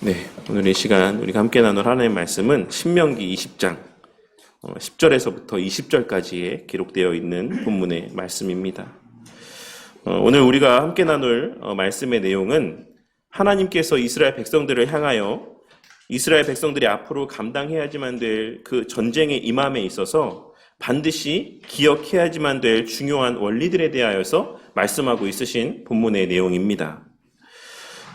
네, 오늘 이 시간 우리가 함께 나눌 하나님의 말씀은 신명기 20장 10절에서부터 20절까지에 기록되어 있는 본문의 말씀입니다. 오늘 우리가 함께 나눌 말씀의 내용은 하나님께서 이스라엘 백성들을 향하여 이스라엘 백성들이 앞으로 감당해야지만 될 그 전쟁의 임함에 있어서 반드시 기억해야지만 될 중요한 원리들에 대하여서 말씀하고 있으신 본문의 내용입니다.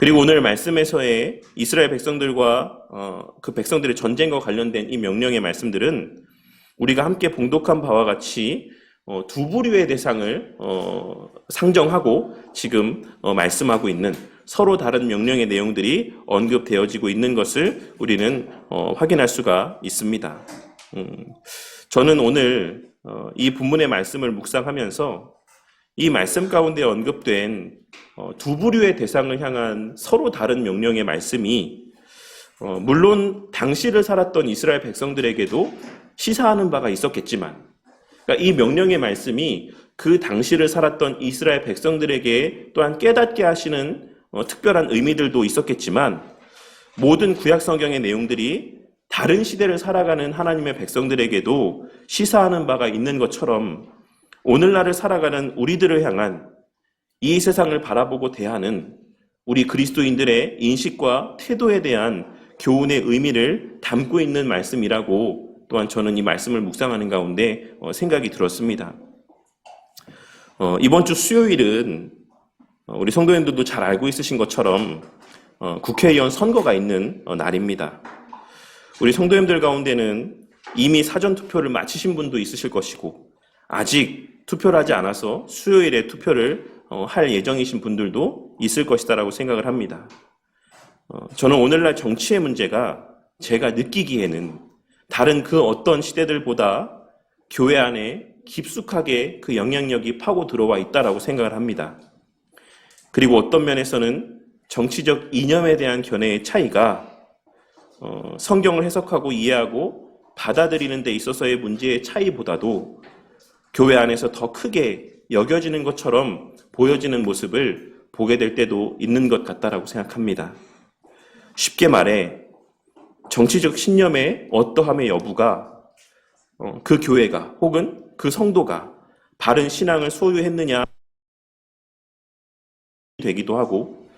그리고 오늘 말씀에서의 이스라엘 백성들과 그 백성들의 전쟁과 관련된 이 명령의 말씀들은 우리가 함께 봉독한 바와 같이 두 부류의 대상을 상정하고 지금 말씀하고 있는 서로 다른 명령의 내용들이 언급되어지고 있는 것을 우리는 확인할 수가 있습니다. 저는 오늘 이 본문의 말씀을 묵상하면서 이 말씀 가운데 언급된 두 부류의 대상을 향한 서로 다른 명령의 말씀이 물론 당시를 살았던 이스라엘 백성들에게도 시사하는 바가 있었겠지만, 그러니까 이 명령의 말씀이 그 당시를 살았던 이스라엘 백성들에게 또한 깨닫게 하시는 특별한 의미들도 있었겠지만, 모든 구약 성경의 내용들이 다른 시대를 살아가는 하나님의 백성들에게도 시사하는 바가 있는 것처럼 오늘날을 살아가는 우리들을 향한 이 세상을 바라보고 대하는 우리 그리스도인들의 인식과 태도에 대한 교훈의 의미를 담고 있는 말씀이라고 또한 저는 이 말씀을 묵상하는 가운데 생각이 들었습니다. 이번 주 수요일은 우리 성도님들도 잘 알고 있으신 것처럼 국회의원 선거가 있는 날입니다. 우리 성도님들 가운데는 이미 사전투표를 마치신 분도 있으실 것이고 아직 투표를 하지 않아서 수요일에 투표를 할 예정이신 분들도 있을 것이다라고 생각을 합니다. 저는 오늘날 정치의 문제가 제가 느끼기에는 다른 그 어떤 시대들보다 교회 안에 깊숙하게 그 영향력이 파고 들어와 있다라고 생각을 합니다. 그리고 어떤 면에서는 정치적 이념에 대한 견해의 차이가 성경을 해석하고 이해하고 받아들이는 데 있어서의 문제의 차이보다도 교회 안에서 더 크게 여겨지는 것처럼 보여지는 모습을 보게 될 때도 있는 것 같다라고 생각합니다. 쉽게 말해 정치적 신념의 어떠함의 여부가 그 교회가 혹은 그 성도가 바른 신앙을 소유했느냐 되기도 하고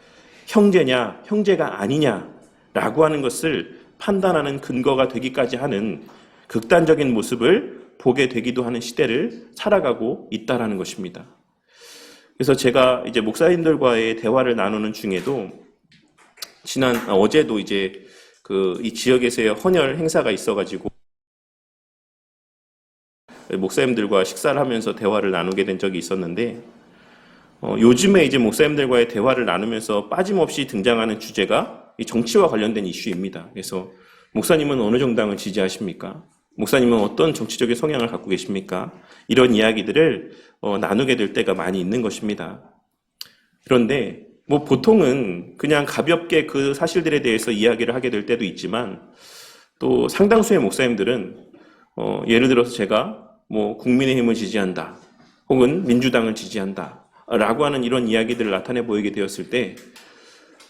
형제냐 형제가 아니냐라고 하는 것을 판단하는 근거가 되기까지 하는 극단적인 모습을 보게 되기도 하는 시대를 살아가고 있다라는 것입니다. 그래서 제가 이제 목사님들과의 대화를 나누는 중에도 어제도 이제 이 지역에서의 헌혈 행사가 있어가지고 목사님들과 식사를 하면서 대화를 나누게 된 적이 있었는데 요즘에 이제 목사님들과의 대화를 나누면서 빠짐없이 등장하는 주제가 이 정치와 관련된 이슈입니다. 그래서 목사님은 어느 정당을 지지하십니까? 목사님은 어떤 정치적인 성향을 갖고 계십니까? 이런 이야기들을 나누게 될 때가 많이 있는 것입니다. 그런데 보통은 그냥 가볍게 그 사실들에 대해서 이야기를 하게 될 때도 있지만 또 상당수의 목사님들은 예를 들어서 제가 국민의힘을 지지한다 혹은 민주당을 지지한다 라고 하는 이런 이야기들을 나타내 보이게 되었을 때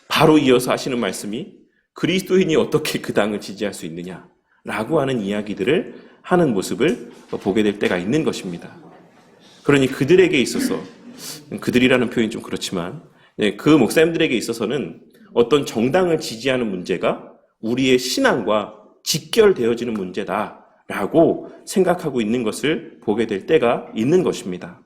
바로 이어서 하시는 말씀이 그리스도인이 어떻게 그 당을 지지할 수 있느냐 라고 하는 이야기들을 하는 모습을 보게 될 때가 있는 것입니다. 그러니 그들에게 있어서, 그들이라는 표현이 좀 그렇지만 그 목사님들에게 있어서는 어떤 정당을 지지하는 문제가 우리의 신앙과 직결되어지는 문제다라고 생각하고 있는 것을 보게 될 때가 있는 것입니다.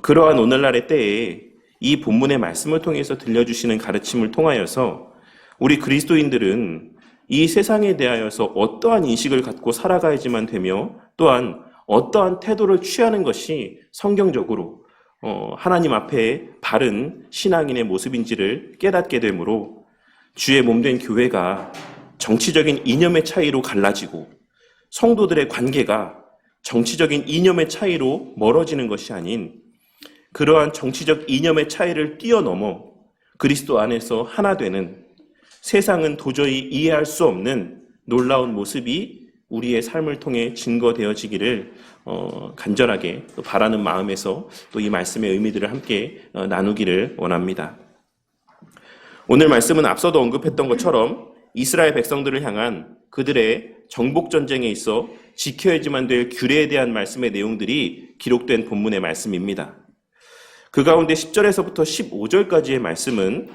그러한 오늘날의 때에 이 본문의 말씀을 통해서 들려주시는 가르침을 통하여서 우리 그리스도인들은 이 세상에 대하여서 어떠한 인식을 갖고 살아가야지만 되며 또한 어떠한 태도를 취하는 것이 성경적으로 하나님 앞에 바른 신앙인의 모습인지를 깨닫게 되므로 주의 몸된 교회가 정치적인 이념의 차이로 갈라지고 성도들의 관계가 정치적인 이념의 차이로 멀어지는 것이 아닌 그러한 정치적 이념의 차이를 뛰어넘어 그리스도 안에서 하나 되는 세상은 도저히 이해할 수 없는 놀라운 모습이 우리의 삶을 통해 증거되어지기를 간절하게 또 바라는 마음에서 또 이 말씀의 의미들을 함께 나누기를 원합니다. 오늘 말씀은 앞서도 언급했던 것처럼 이스라엘 백성들을 향한 그들의 정복 전쟁에 있어 지켜야지만 될 규례에 대한 말씀의 내용들이 기록된 본문의 말씀입니다. 그 가운데 10절에서부터 15절까지의 말씀은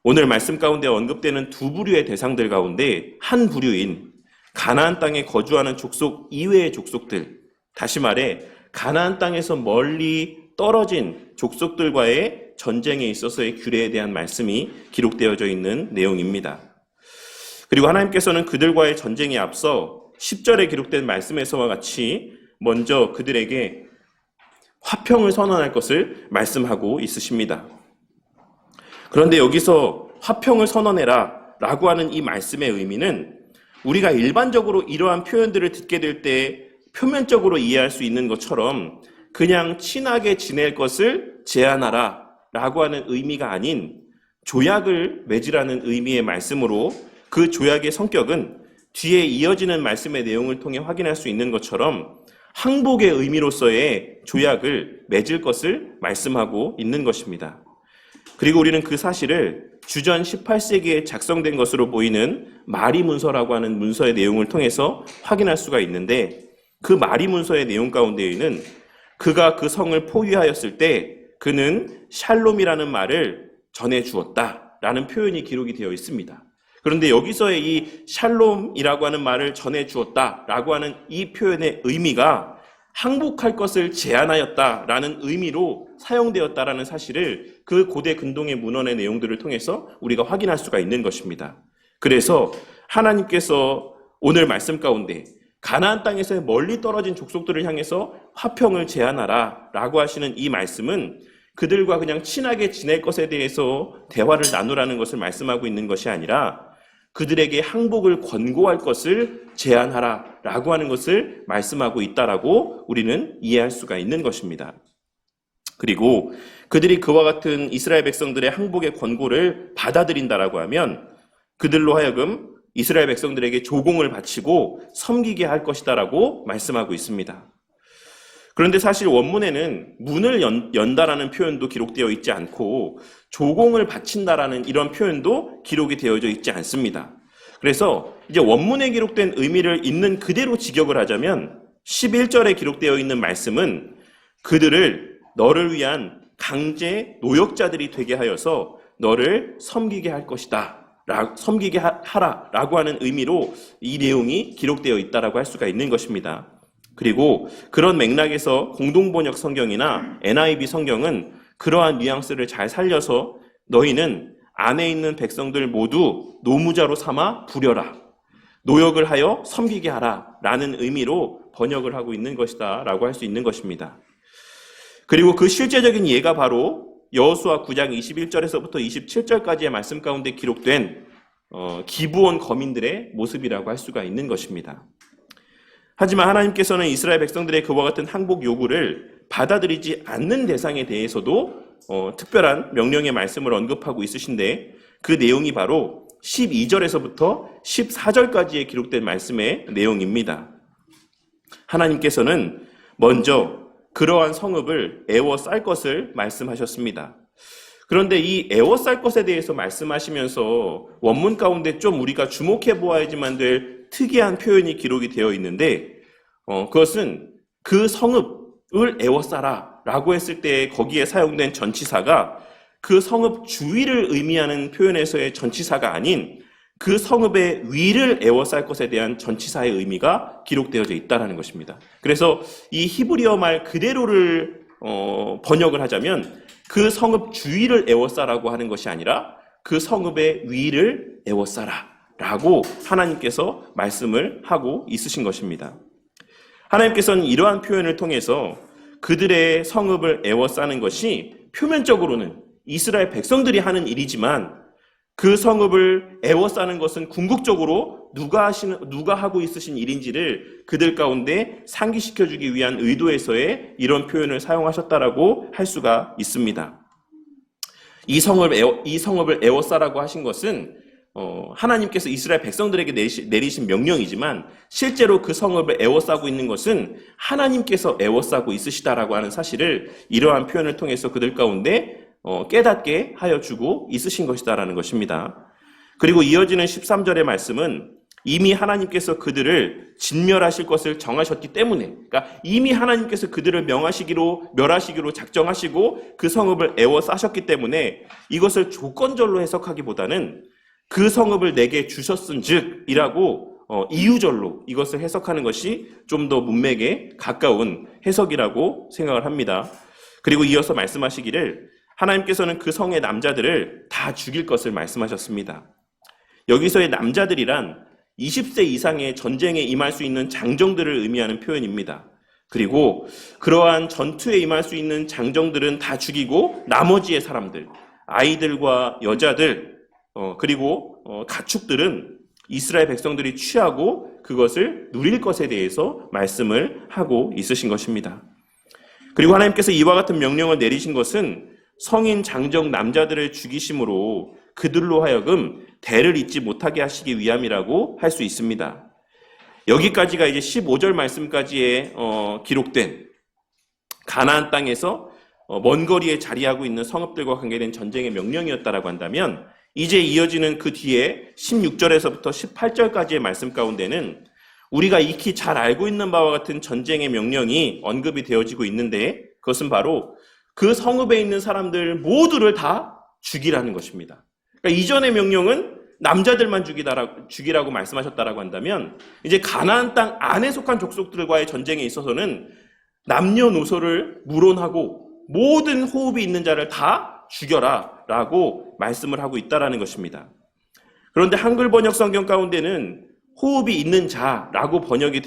오늘 말씀 가운데 언급되는 두 부류의 대상들 가운데 한 부류인 가나안 땅에 거주하는 족속 이외의 족속들, 다시 말해 가나안 땅에서 멀리 떨어진 족속들과의 전쟁에 있어서의 규례에 대한 말씀이 기록되어져 있는 내용입니다. 그리고 하나님께서는 그들과의 전쟁에 앞서 10절에 기록된 말씀에서와 같이 먼저 그들에게 화평을 선언할 것을 말씀하고 있으십니다. 그런데 여기서 화평을 선언해라 라고 하는 이 말씀의 의미는 우리가 일반적으로 이러한 표현들을 듣게 될 때 표면적으로 이해할 수 있는 것처럼 그냥 친하게 지낼 것을 제안하라 라고 하는 의미가 아닌 조약을 맺으라는 의미의 말씀으로 그 조약의 성격은 뒤에 이어지는 말씀의 내용을 통해 확인할 수 있는 것처럼 항복의 의미로서의 조약을 맺을 것을 말씀하고 있는 것입니다. 그리고 우리는 그 사실을 주전 18세기에 작성된 것으로 보이는 마리 문서라고 하는 문서의 내용을 통해서 확인할 수가 있는데 그 마리 문서의 내용 가운데에는 그가 그 성을 포위하였을 때 그는 샬롬이라는 말을 전해 주었다라는 표현이 기록이 되어 있습니다. 그런데 여기서의 이 샬롬이라고 하는 말을 전해 주었다라고 하는 이 표현의 의미가 항복할 것을 제안하였다라는 의미로 사용되었다라는 사실을 그 고대 근동의 문헌의 내용들을 통해서 우리가 확인할 수가 있는 것입니다. 그래서 하나님께서 오늘 말씀 가운데 가나안 땅에서 멀리 떨어진 족속들을 향해서 화평을 제안하라 라고 하시는 이 말씀은 그들과 그냥 친하게 지낼 것에 대해서 대화를 나누라는 것을 말씀하고 있는 것이 아니라 그들에게 항복을 권고할 것을 제안하라 라고 하는 것을 말씀하고 있다라고 우리는 이해할 수가 있는 것입니다. 그리고 그들이 그와 같은 이스라엘 백성들의 항복의 권고를 받아들인다라고 하면 그들로 하여금 이스라엘 백성들에게 조공을 바치고 섬기게 할 것이다라고 말씀하고 있습니다. 그런데 사실 원문에는 문을 연다라는 표현도 기록되어 있지 않고 조공을 바친다라는 이런 표현도 기록이 되어져 있지 않습니다. 그래서 이제 원문에 기록된 의미를 있는 그대로 직역을 하자면 11절에 기록되어 있는 말씀은 그들을 너를 위한 강제 노역자들이 되게 하여서 너를 섬기게 할 것이다. 섬기게 하라라고 하는 의미로 이 내용이 기록되어 있다라고 할 수가 있는 것입니다. 그리고 그런 맥락에서 공동번역 성경이나 NIV 성경은 그러한 뉘앙스를 잘 살려서 너희는 안에 있는 백성들 모두 노무자로 삼아 부려라. 노역을 하여 섬기게 하라. 라는 의미로 번역을 하고 있는 것이다. 라고 할 수 있는 것입니다. 그리고 그 실제적인 예가 바로 여호수아 9장 21절에서부터 27절까지의 말씀 가운데 기록된 기브온 거민들의 모습이라고 할 수가 있는 것입니다. 하지만 하나님께서는 이스라엘 백성들의 그와 같은 항복 요구를 받아들이지 않는 대상에 대해서도 특별한 명령의 말씀을 언급하고 있으신데 그 내용이 바로 12절에서부터 14절까지에 기록된 말씀의 내용입니다. 하나님께서는 먼저 그러한 성읍을 애워쌀 것을 말씀하셨습니다. 그런데 이 애워쌀 것에 대해서 말씀하시면서 원문 가운데 좀 우리가 주목해 보아야지만 될 특이한 표현이 기록이 되어 있는데 그것은 그 성읍을 애워싸라 라고 했을 때 거기에 사용된 전치사가 그 성읍 주위를 의미하는 표현에서의 전치사가 아닌 그 성읍의 위를 애워쌀 것에 대한 전치사의 의미가 기록되어져 있다는 것입니다. 그래서 이 히브리어 말 그대로를 번역을 하자면 그 성읍 주위를 애워싸라고 하는 것이 아니라 그 성읍의 위를 애워싸라 라고 하나님께서 말씀을 하고 있으신 것입니다. 하나님께서는 이러한 표현을 통해서 그들의 성읍을 애워싸는 것이 표면적으로는 이스라엘 백성들이 하는 일이지만 그 성읍을 애워싸는 것은 궁극적으로 누가 하고 있으신 일인지를 그들 가운데 상기시켜주기 위한 의도에서의 이런 표현을 사용하셨다라고 할 수가 있습니다. 이 성읍을 애워싸라고 하신 것은 하나님께서 이스라엘 백성들에게 내리신 명령이지만 실제로 그 성읍을 애워싸고 있는 것은 하나님께서 애워싸고 있으시다라고 하는 사실을 이러한 표현을 통해서 그들 가운데 깨닫게 하여 주고 있으신 것이다라는 것입니다. 그리고 이어지는 13절의 말씀은 이미 하나님께서 그들을 진멸하실 것을 정하셨기 때문에, 그러니까 이미 하나님께서 그들을 멸하시기로 작정하시고 그 성읍을 에워싸셨기 때문에 이것을 조건절로 해석하기보다는 그 성읍을 내게 주셨은즉이라고 이유절로 이것을 해석하는 것이 좀 더 문맥에 가까운 해석이라고 생각을 합니다. 그리고 이어서 말씀하시기를 하나님께서는 그 성의 남자들을 다 죽일 것을 말씀하셨습니다. 여기서의 남자들이란 20세 이상의 전쟁에 임할 수 있는 장정들을 의미하는 표현입니다. 그리고 그러한 전투에 임할 수 있는 장정들은 다 죽이고 나머지의 사람들, 아이들과 여자들, 그리고 가축들은 이스라엘 백성들이 취하고 그것을 누릴 것에 대해서 말씀을 하고 있으신 것입니다. 그리고 하나님께서 이와 같은 명령을 내리신 것은 성인 장정 남자들을 죽이심으로 그들로 하여금 대를 잇지 못하게 하시기 위함이라고 할 수 있습니다. 여기까지가 이제 15절 말씀까지에 기록된 가나안 땅에서 먼 거리에 자리하고 있는 성읍들과 관계된 전쟁의 명령이었다라고 한다면, 이제 이어지는 그 뒤에 16절에서부터 18절까지의 말씀 가운데는 우리가 익히 잘 알고 있는 바와 같은 전쟁의 명령이 언급이 되어지고 있는데, 그것은 바로 그 성읍에 있는 사람들 모두를 다 죽이라는 것입니다. 그러니까 이전의 명령은 남자들만 죽이라고 말씀하셨다라고 한다면, 이제 가나안 땅 안에 속한 족속들과의 전쟁에 있어서는 남녀노소를 무론하고 모든 호흡이 있는 자를 다 죽여라 라고 말씀을 하고 있다라는 것입니다. 그런데 한글 번역 성경 가운데는 호흡이 있는 자라고 번역이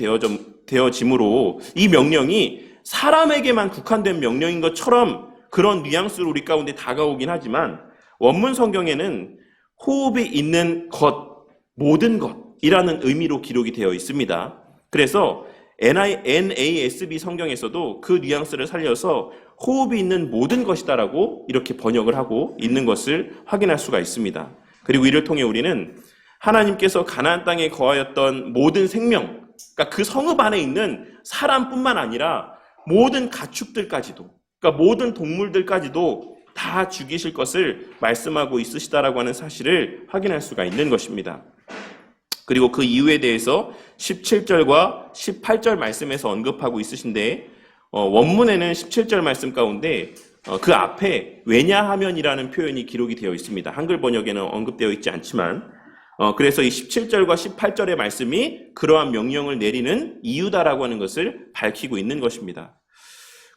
되어지므로 이 명령이 사람에게만 국한된 명령인 것처럼 그런 뉘앙스로 우리 가운데 다가오긴 하지만, 원문 성경에는 호흡이 있는 것, 모든 것이라는 의미로 기록이 되어 있습니다. 그래서 NASB 성경에서도 그 뉘앙스를 살려서 호흡이 있는 모든 것이다라고 이렇게 번역을 하고 있는 것을 확인할 수가 있습니다. 그리고 이를 통해 우리는 하나님께서 가나안 땅에 거하였던 모든 생명, 그러니까 그 성읍 안에 있는 사람뿐만 아니라 모든 가축들까지도, 그러니까 모든 동물들까지도 다 죽이실 것을 말씀하고 있으시다라고 하는 사실을 확인할 수가 있는 것입니다. 그리고 그 이유에 대해서 17절과 18절 말씀에서 언급하고 있으신데, 원문에는 17절 말씀 가운데 그 앞에 왜냐하면이라는 표현이 기록이 되어 있습니다. 한글 번역에는 언급되어 있지 않지만, 그래서 이 17절과 18절의 말씀이 그러한 명령을 내리는 이유다라고 하는 것을 밝히고 있는 것입니다.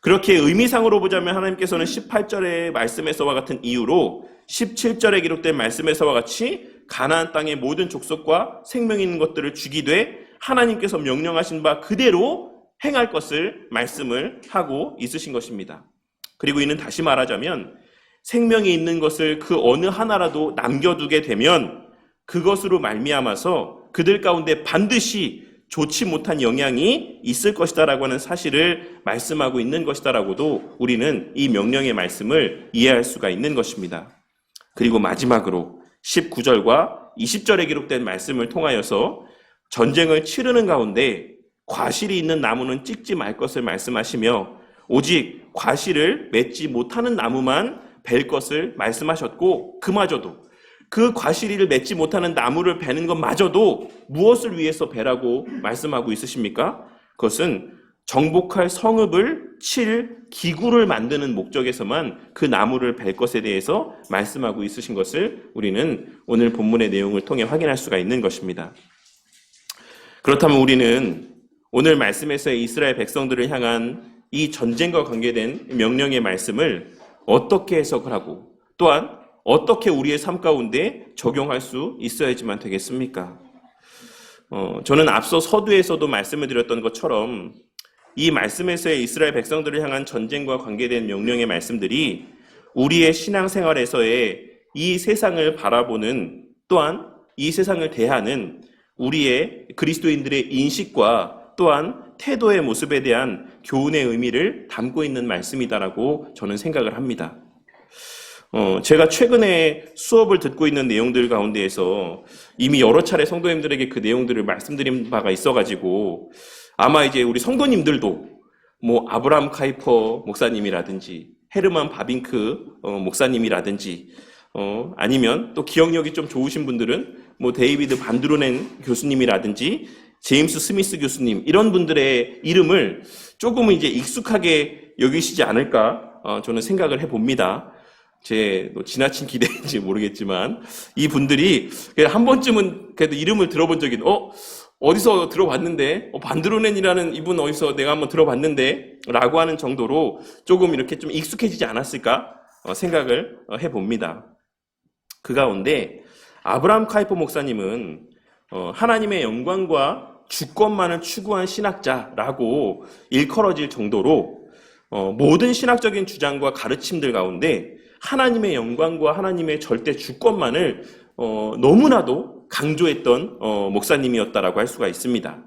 그렇게 의미상으로 보자면 하나님께서는 18절의 말씀에서와 같은 이유로 17절에 기록된 말씀에서와 같이 가나안 땅의 모든 족속과 생명 있는 것들을 죽이되 하나님께서 명령하신 바 그대로 행할 것을 말씀을 하고 있으신 것입니다. 그리고 이는 다시 말하자면 생명이 있는 것을 그 어느 하나라도 남겨두게 되면 그것으로 말미암아서 그들 가운데 반드시 좋지 못한 영향이 있을 것이다라고 하는 사실을 말씀하고 있는 것이다라고도 우리는 이 명령의 말씀을 이해할 수가 있는 것입니다. 그리고 마지막으로 19절과 20절에 기록된 말씀을 통하여서 전쟁을 치르는 가운데 과실이 있는 나무는 찍지 말 것을 말씀하시며 오직 과실을 맺지 못하는 나무만 벨 것을 말씀하셨고, 그마저도 그 과실을 맺지 못하는 나무를 베는 것마저도 무엇을 위해서 베라고 말씀하고 있으십니까? 그것은 정복할 성읍을 칠 기구를 만드는 목적에서만 그 나무를 벨 것에 대해서 말씀하고 있으신 것을 우리는 오늘 본문의 내용을 통해 확인할 수가 있는 것입니다. 그렇다면 우리는 오늘 말씀에서의 이스라엘 백성들을 향한 이 전쟁과 관계된 명령의 말씀을 어떻게 해석을 하고 또한 어떻게 우리의 삶 가운데 적용할 수 있어야지만 되겠습니까? 저는 앞서 서두에서도 말씀을 드렸던 것처럼 이 말씀에서의 이스라엘 백성들을 향한 전쟁과 관계된 명령의 말씀들이 우리의 신앙생활에서의 이 세상을 바라보는, 또한 이 세상을 대하는 우리의 그리스도인들의 인식과 또한 태도의 모습에 대한 교훈의 의미를 담고 있는 말씀이다라고 저는 생각을 합니다. 제가 최근에 수업을 듣고 있는 내용들 가운데에서 이미 여러 차례 성도님들에게 그 내용들을 말씀드린 바가 있어가지고 아마 이제 우리 성도님들도 아브라함 카이퍼 목사님이라든지 헤르만 바빙크 목사님이라든지 아니면 또 기억력이 좀 좋으신 분들은 뭐 데이비드 반드로넨 교수님이라든지 제임스 스미스 교수님 이런 분들의 이름을 조금은 이제 익숙하게 여기시지 않을까 저는 생각을 해봅니다. 제 지나친 기대인지 모르겠지만 이 분들이 한 번쯤은 그래도 이름을 들어본 적이 어디서 들어봤는데 반드로넨이라는 이분 어디서 내가 한번 들어봤는데 라고 하는 정도로 조금 이렇게 좀 익숙해지지 않았을까 생각을 해봅니다. 그 가운데 아브라함 카이퍼 목사님은 하나님의 영광과 주권만을 추구한 신학자라고 일컬어질 정도로 모든 신학적인 주장과 가르침들 가운데 하나님의 영광과 하나님의 절대 주권만을 너무나도 강조했던 목사님이었다라고 할 수가 있습니다.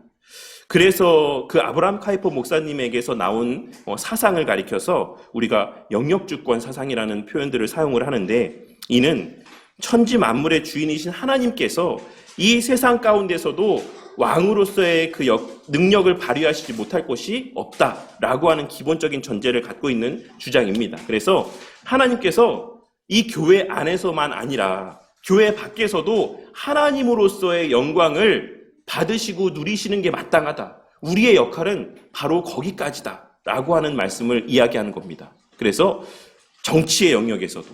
그래서 그 아브라함 카이퍼 목사님에게서 나온 사상을 가리켜서 우리가 영역주권 사상이라는 표현들을 사용을 하는데, 이는 천지 만물의 주인이신 하나님께서 이 세상 가운데서도 왕으로서의 그 능력을 발휘하시지 못할 것이 없다라고 하는 기본적인 전제를 갖고 있는 주장입니다. 그래서 하나님께서 이 교회 안에서만 아니라 교회 밖에서도 하나님으로서의 영광을 받으시고 누리시는 게 마땅하다. 우리의 역할은 바로 거기까지다 라고 하는 말씀을 이야기하는 겁니다. 그래서 정치의 영역에서도,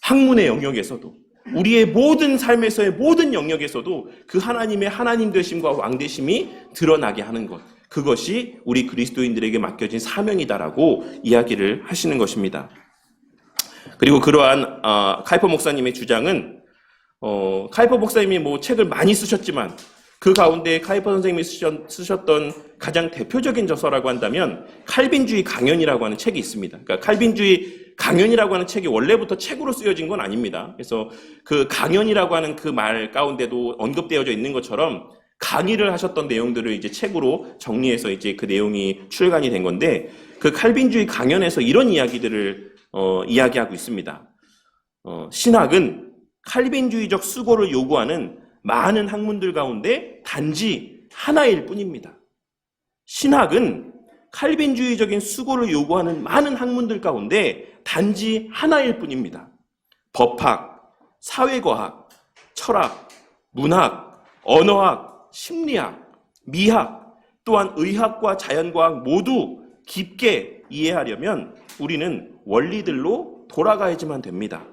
학문의 영역에서도, 우리의 모든 삶에서의 모든 영역에서도 그 하나님의 하나님 되심과 왕 되심이 드러나게 하는 것, 그것이 우리 그리스도인들에게 맡겨진 사명이다라고 이야기를 하시는 것입니다. 그리고 그러한 카이퍼 목사님의 주장은 카이퍼 목사님이 뭐 책을 많이 쓰셨지만 그 가운데 카이퍼 선생님이 쓰셨던 가장 대표적인 저서라고 한다면 칼빈주의 강연이라고 하는 책이 있습니다. 그러니까 칼빈주의 강연이라고 하는 책이 원래부터 책으로 쓰여진 건 아닙니다. 그래서 그 강연이라고 하는 그 말 가운데도 언급되어져 있는 것처럼 강의를 하셨던 내용들을 이제 책으로 정리해서 이제 그 내용이 출간이 된 건데, 그 칼빈주의 강연에서 이런 이야기들을 이야기하고 있습니다. 신학은 칼빈주의적 수고를 요구하는 많은 학문들 가운데 단지 하나일 뿐입니다. 신학은 칼빈주의적인 수고를 요구하는 많은 학문들 가운데 단지 하나일 뿐입니다. 법학, 사회과학, 철학, 문학, 언어학, 심리학, 미학, 또한 의학과 자연과학 모두 깊게 이해하려면 우리는 원리들로 돌아가야지만 됩니다.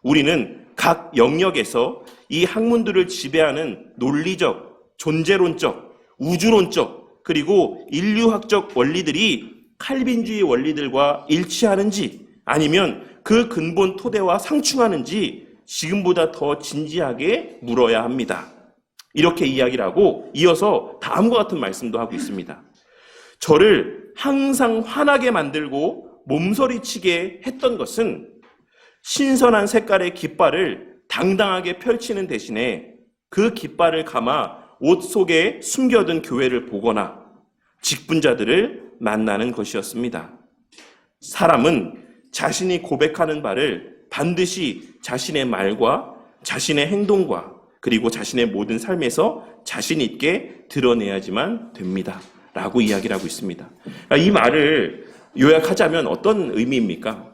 우리는 각 영역에서 이 학문들을 지배하는 논리적, 존재론적, 우주론적, 그리고 인류학적 원리들이 칼빈주의 원리들과 일치하는지 아니면 그 근본 토대와 상충하는지 지금보다 더 진지하게 물어야 합니다. 이렇게 이야기를 하고 이어서 다음과 같은 말씀도 하고 있습니다. 저를 항상 화나게 만들고 몸서리치게 했던 것은 신선한 색깔의 깃발을 당당하게 펼치는 대신에 그 깃발을 감아 옷 속에 숨겨둔 교회를 보거나 직분자들을 만나는 것이었습니다. 사람은 자신이 고백하는 바를 반드시 자신의 말과 자신의 행동과 그리고 자신의 모든 삶에서 자신 있게 드러내야지만 됩니다. 라고 이야기를 하고 있습니다. 이 말을 요약하자면 어떤 의미입니까?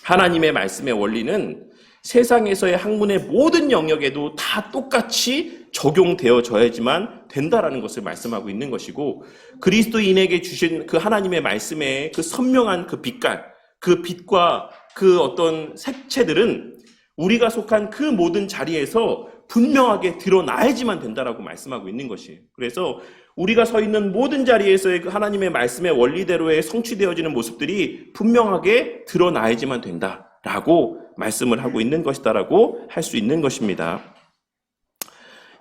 하나님의 말씀의 원리는 세상에서의 학문의 모든 영역에도 다 똑같이 적용되어져야지만 된다라는 것을 말씀하고 있는 것이고, 그리스도인에게 주신 그 하나님의 말씀의 그 선명한 그 빛깔, 그 빛과 그 어떤 색채들은 우리가 속한 그 모든 자리에서 분명하게 드러나야지만 된다라고 말씀하고 있는 것이에요. 그래서 우리가 서 있는 모든 자리에서의 그 하나님의 말씀의 원리대로의 성취되어지는 모습들이 분명하게 드러나야지만 된다라고 말씀을 하고 있는 것이다라고 할 수 있는 것입니다.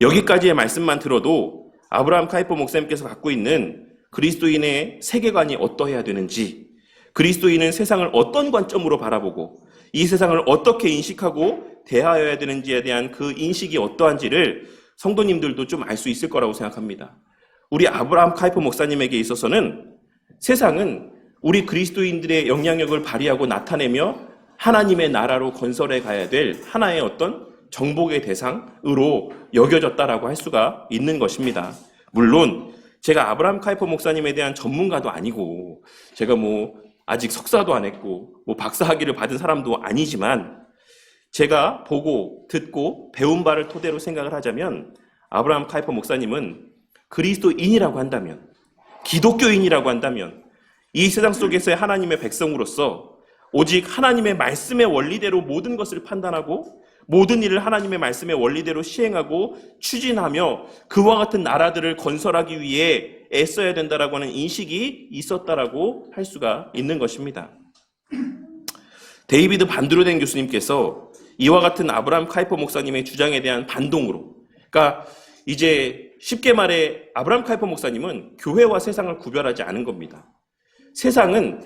여기까지의 말씀만 들어도 아브라함 카이퍼 목사님께서 갖고 있는 그리스도인의 세계관이 어떠해야 되는지, 그리스도인은 세상을 어떤 관점으로 바라보고 이 세상을 어떻게 인식하고 대하여야 되는지에 대한 그 인식이 어떠한지를 성도님들도 좀 알 수 있을 거라고 생각합니다. 우리 아브라함 카이퍼 목사님에게 있어서는 세상은 우리 그리스도인들의 영향력을 발휘하고 나타내며 하나님의 나라로 건설해 가야 될 하나의 어떤 정복의 대상으로 여겨졌다라고 할 수가 있는 것입니다. 물론 제가 아브라함 카이퍼 목사님에 대한 전문가도 아니고 제가 아직 석사도 안 했고 뭐 박사 학위를 받은 사람도 아니지만 제가 보고 듣고 배운 바를 토대로 생각을 하자면 아브라함 카이퍼 목사님은 그리스도인이라고 한다면, 기독교인이라고 한다면 이 세상 속에서의 하나님의 백성으로서 오직 하나님의 말씀의 원리대로 모든 것을 판단하고 모든 일을 하나님의 말씀의 원리대로 시행하고 추진하며 그와 같은 나라들을 건설하기 위해 애써야 된다라고 하는 인식이 있었다라고 할 수가 있는 것입니다. 데이비드 반드루덴 교수님께서 이와 같은 아브라함 카이퍼 목사님의 주장에 대한 반동으로, 그러니까 이제 쉽게 말해 아브라함 카이퍼 목사님은 교회와 세상을 구별하지 않은 겁니다. 세상은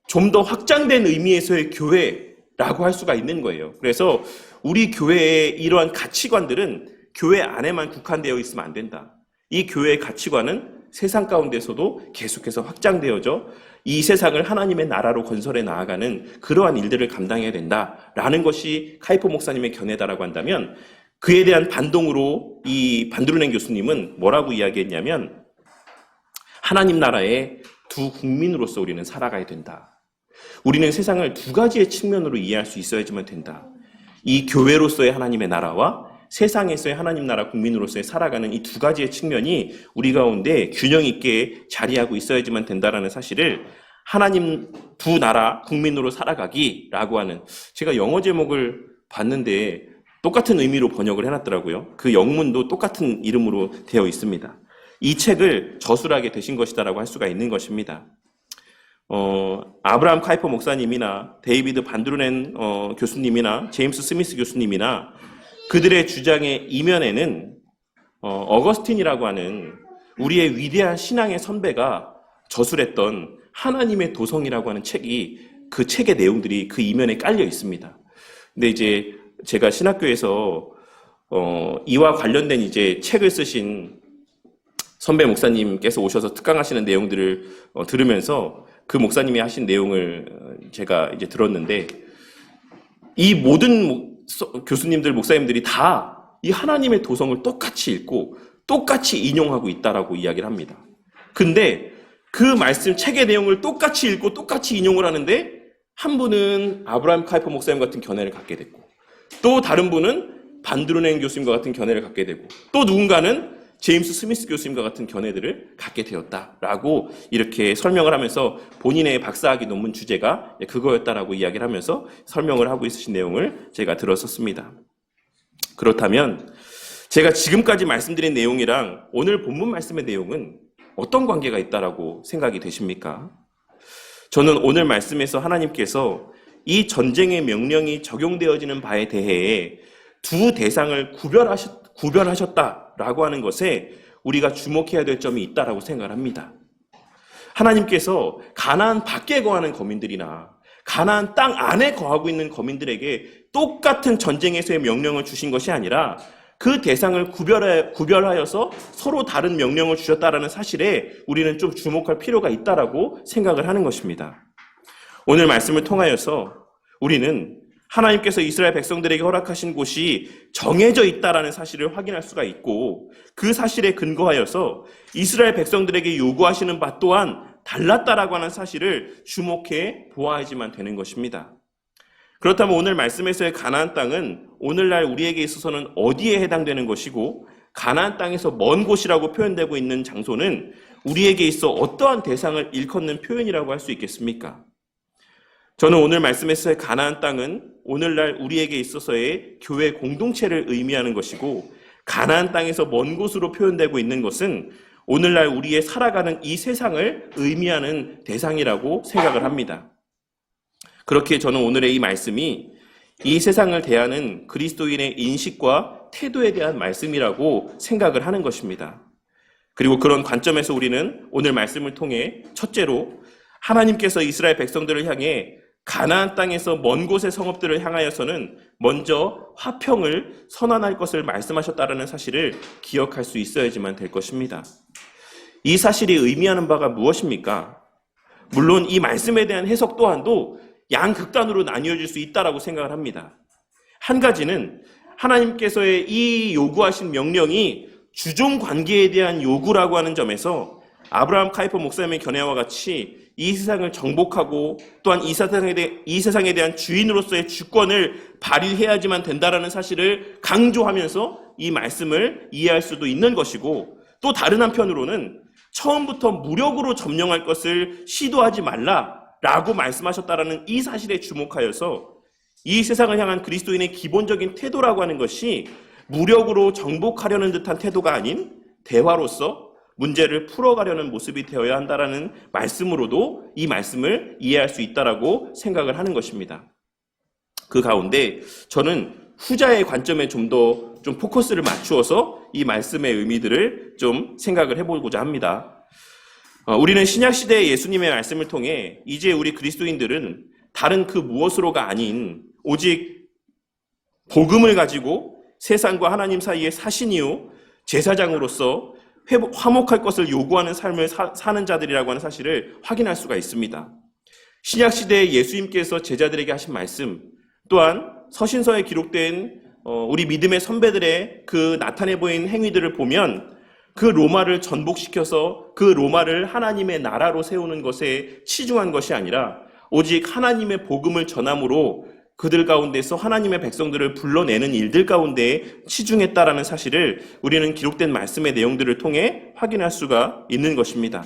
좀 더 확장된 의미에서의 교회라고 할 수가 있는 거예요. 그래서 우리 교회의 이러한 가치관들은 교회 안에만 국한되어 있으면 안 된다. 이 교회의 가치관은 세상 가운데서도 계속해서 확장되어져 이 세상을 하나님의 나라로 건설해 나아가는 그러한 일들을 감당해야 된다라는 것이 카이퍼 목사님의 견해다라고 한다면, 그에 대한 반동으로 이 반드루넨 교수님은 뭐라고 이야기했냐면, 하나님 나라의 두 국민으로서 우리는 살아가야 된다. 우리는 세상을 두 가지의 측면으로 이해할 수 있어야지만 된다. 이 교회로서의 하나님의 나라와 세상에서의 하나님 나라 국민으로서의 살아가는 이 두 가지의 측면이 우리 가운데 균형 있게 자리하고 있어야지만 된다라는 사실을 하나님 두 나라 국민으로 살아가기라고 하는, 제가 영어 제목을 봤는데 똑같은 의미로 번역을 해놨더라고요. 그 영문도 똑같은 이름으로 되어 있습니다. 이 책을 저술하게 되신 것이다라고 할 수가 있는 것입니다. 아브라함 카이퍼 목사님이나 데이비드 반드루넨 교수님이나 제임스 스미스 교수님이나 그들의 주장의 이면에는 어거스틴이라고 하는 우리의 위대한 신앙의 선배가 저술했던 하나님의 도성이라고 하는 책이, 그 책의 내용들이 그 이면에 깔려 있습니다. 근데 이제 제가 신학교에서 이와 관련된 이제 책을 쓰신 선배 목사님께서 오셔서 특강하시는 내용들을 들으면서 그 목사님이 하신 내용을 제가 이제 들었는데, 이 모든 교수님들, 목사님들이 다 이 하나님의 도성을 똑같이 읽고 똑같이 인용하고 있다라고 이야기를 합니다. 근데 그 말씀, 책의 내용을 똑같이 읽고 똑같이 인용을 하는데, 한 분은 아브라함 카이퍼 목사님 같은 견해를 갖게 됐고, 또 다른 분은 반드루넨 교수님과 같은 견해를 갖게 되고, 또 누군가는 제임스 스미스 교수님과 같은 견해들을 갖게 되었다라고 이렇게 설명을 하면서 본인의 박사학위 논문 주제가 그거였다라고 이야기를 하면서 설명을 하고 있으신 내용을 제가 들었었습니다. 그렇다면 제가 지금까지 말씀드린 내용이랑 오늘 본문 말씀의 내용은 어떤 관계가 있다라고 생각이 되십니까? 저는 오늘 말씀에서 하나님께서 이 전쟁의 명령이 적용되어지는 바에 대해 두 대상을 구별하셨다라고 하는 것에 우리가 주목해야 될 점이 있다라고 생각을 합니다. 하나님께서 가나안 밖에 거하는 거민들이나 가나안 땅 안에 거하고 있는 거민들에게 똑같은 전쟁에서의 명령을 주신 것이 아니라 그 대상을 구별하여서 서로 다른 명령을 주셨다라는 사실에 우리는 좀 주목할 필요가 있다라고 생각을 하는 것입니다. 오늘 말씀을 통하여서 우리는 하나님께서 이스라엘 백성들에게 허락하신 곳이 정해져 있다라는 사실을 확인할 수가 있고, 그 사실에 근거하여서 이스라엘 백성들에게 요구하시는 바 또한 달랐다라고 하는 사실을 주목해 보아야지만 되는 것입니다. 그렇다면 오늘 말씀에서의 가나안 땅은 오늘날 우리에게 있어서는 어디에 해당되는 것이고, 가나안 땅에서 먼 곳이라고 표현되고 있는 장소는 우리에게 있어 어떠한 대상을 일컫는 표현이라고 할 수 있겠습니까? 저는 오늘 말씀에서의 가나안 땅은 오늘날 우리에게 있어서의 교회 공동체를 의미하는 것이고, 가나안 땅에서 먼 곳으로 표현되고 있는 것은 오늘날 우리의 살아가는 이 세상을 의미하는 대상이라고 생각을 합니다. 그렇게 저는 오늘의 이 말씀이 이 세상을 대하는 그리스도인의 인식과 태도에 대한 말씀이라고 생각을 하는 것입니다. 그리고 그런 관점에서 우리는 오늘 말씀을 통해 첫째로 하나님께서 이스라엘 백성들을 향해 가나안 땅에서 먼 곳의 성읍들을 향하여서는 먼저 화평을 선언할 것을 말씀하셨다는 사실을 기억할 수 있어야지만 될 것입니다. 이 사실이 의미하는 바가 무엇입니까? 물론 이 말씀에 대한 해석 또한도 양극단으로 나뉘어질 수 있다고 생각을 합니다. 한 가지는 하나님께서의 이 요구하신 명령이 주종 관계에 대한 요구라고 하는 점에서 아브라함 카이퍼 목사님의 견해와 같이 이 세상을 정복하고 또한 이 세상에 대한 주인으로서의 주권을 발휘해야지만 된다라는 사실을 강조하면서 이 말씀을 이해할 수도 있는 것이고, 또 다른 한편으로는 처음부터 무력으로 점령할 것을 시도하지 말라라고 말씀하셨다라는 이 사실에 주목하여서 이 세상을 향한 그리스도인의 기본적인 태도라고 하는 것이 무력으로 정복하려는 듯한 태도가 아닌 대화로서 문제를 풀어가려는 모습이 되어야 한다라는 말씀으로도 이 말씀을 이해할 수 있다라고 생각을 하는 것입니다. 그 가운데 저는 후자의 관점에 좀 더 포커스를 맞추어서 이 말씀의 의미들을 좀 생각을 해보고자 합니다. 우리는 신약시대의 예수님의 말씀을 통해 이제 우리 그리스도인들은 다른 그 무엇으로가 아닌 오직 복음을 가지고 세상과 하나님 사이에 사신 이후 제사장으로서 화목할 것을 요구하는 삶을 사는 자들이라고 하는 사실을 확인할 수가 있습니다. 신약시대에 예수님께서 제자들에게 하신 말씀, 또한 서신서에 기록된 우리 믿음의 선배들의 그 나타내 보인 행위들을 보면 그 로마를 전복시켜서 그 로마를 하나님의 나라로 세우는 것에 치중한 것이 아니라 오직 하나님의 복음을 전함으로 그들 가운데서 하나님의 백성들을 불러내는 일들 가운데 치중했다라는 사실을 우리는 기록된 말씀의 내용들을 통해 확인할 수가 있는 것입니다.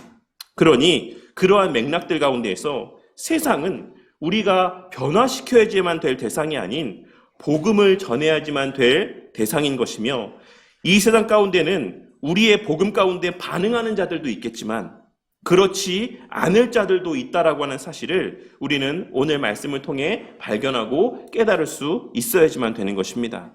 그러니 그러한 맥락들 가운데에서 세상은 우리가 변화시켜야지만 될 대상이 아닌 복음을 전해야지만 될 대상인 것이며, 이 세상 가운데는 우리의 복음 가운데 반응하는 자들도 있겠지만 그렇지 않을 자들도 있다라고 하는 사실을 우리는 오늘 말씀을 통해 발견하고 깨달을 수 있어야지만 되는 것입니다.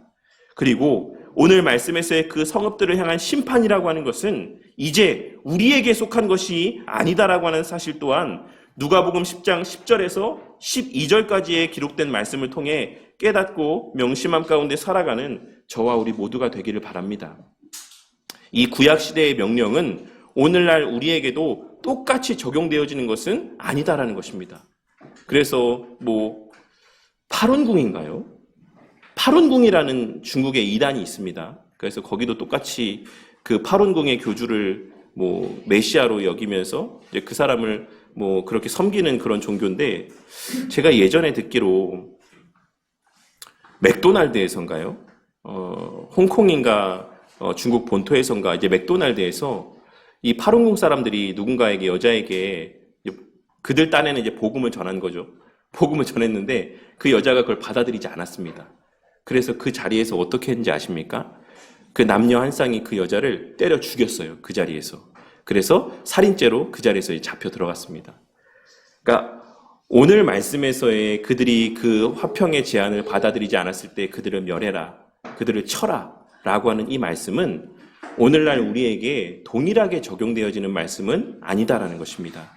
그리고 오늘 말씀에서의 그 성읍들을 향한 심판이라고 하는 것은 이제 우리에게 속한 것이 아니다라고 하는 사실 또한 누가복음 10장 10절에서 12절까지의 기록된 말씀을 통해 깨닫고 명심함 가운데 살아가는 저와 우리 모두가 되기를 바랍니다. 이 구약시대의 명령은 오늘날 우리에게도 똑같이 적용되어지는 것은 아니다라는 것입니다. 그래서 파룬궁인가요? 파룬궁이라는 중국의 이단이 있습니다. 그래서 거기도 똑같이 그 파룬궁의 교주를 메시아로 여기면서 이제 그 사람을 그렇게 섬기는 그런 종교인데, 제가 예전에 듣기로 맥도날드에선가요? 홍콩인가 중국 본토에선가 이제 맥도날드에서 이 파룬궁 사람들이 누군가에게, 여자에게 그들 딴에는 이제 복음을 전한 거죠. 복음을 전했는데 그 여자가 그걸 받아들이지 않았습니다. 그래서 그 자리에서 어떻게 했는지 아십니까? 그 남녀 한 쌍이 그 여자를 때려 죽였어요. 그 자리에서. 그래서 살인죄로 그 자리에서 잡혀 들어갔습니다. 그러니까 오늘 말씀에서의 그들이 그 화평의 제안을 받아들이지 않았을 때 그들을 멸해라, 그들을 쳐라 라고 하는 이 말씀은 오늘날 우리에게 동일하게 적용되어지는 말씀은 아니다라는 것입니다.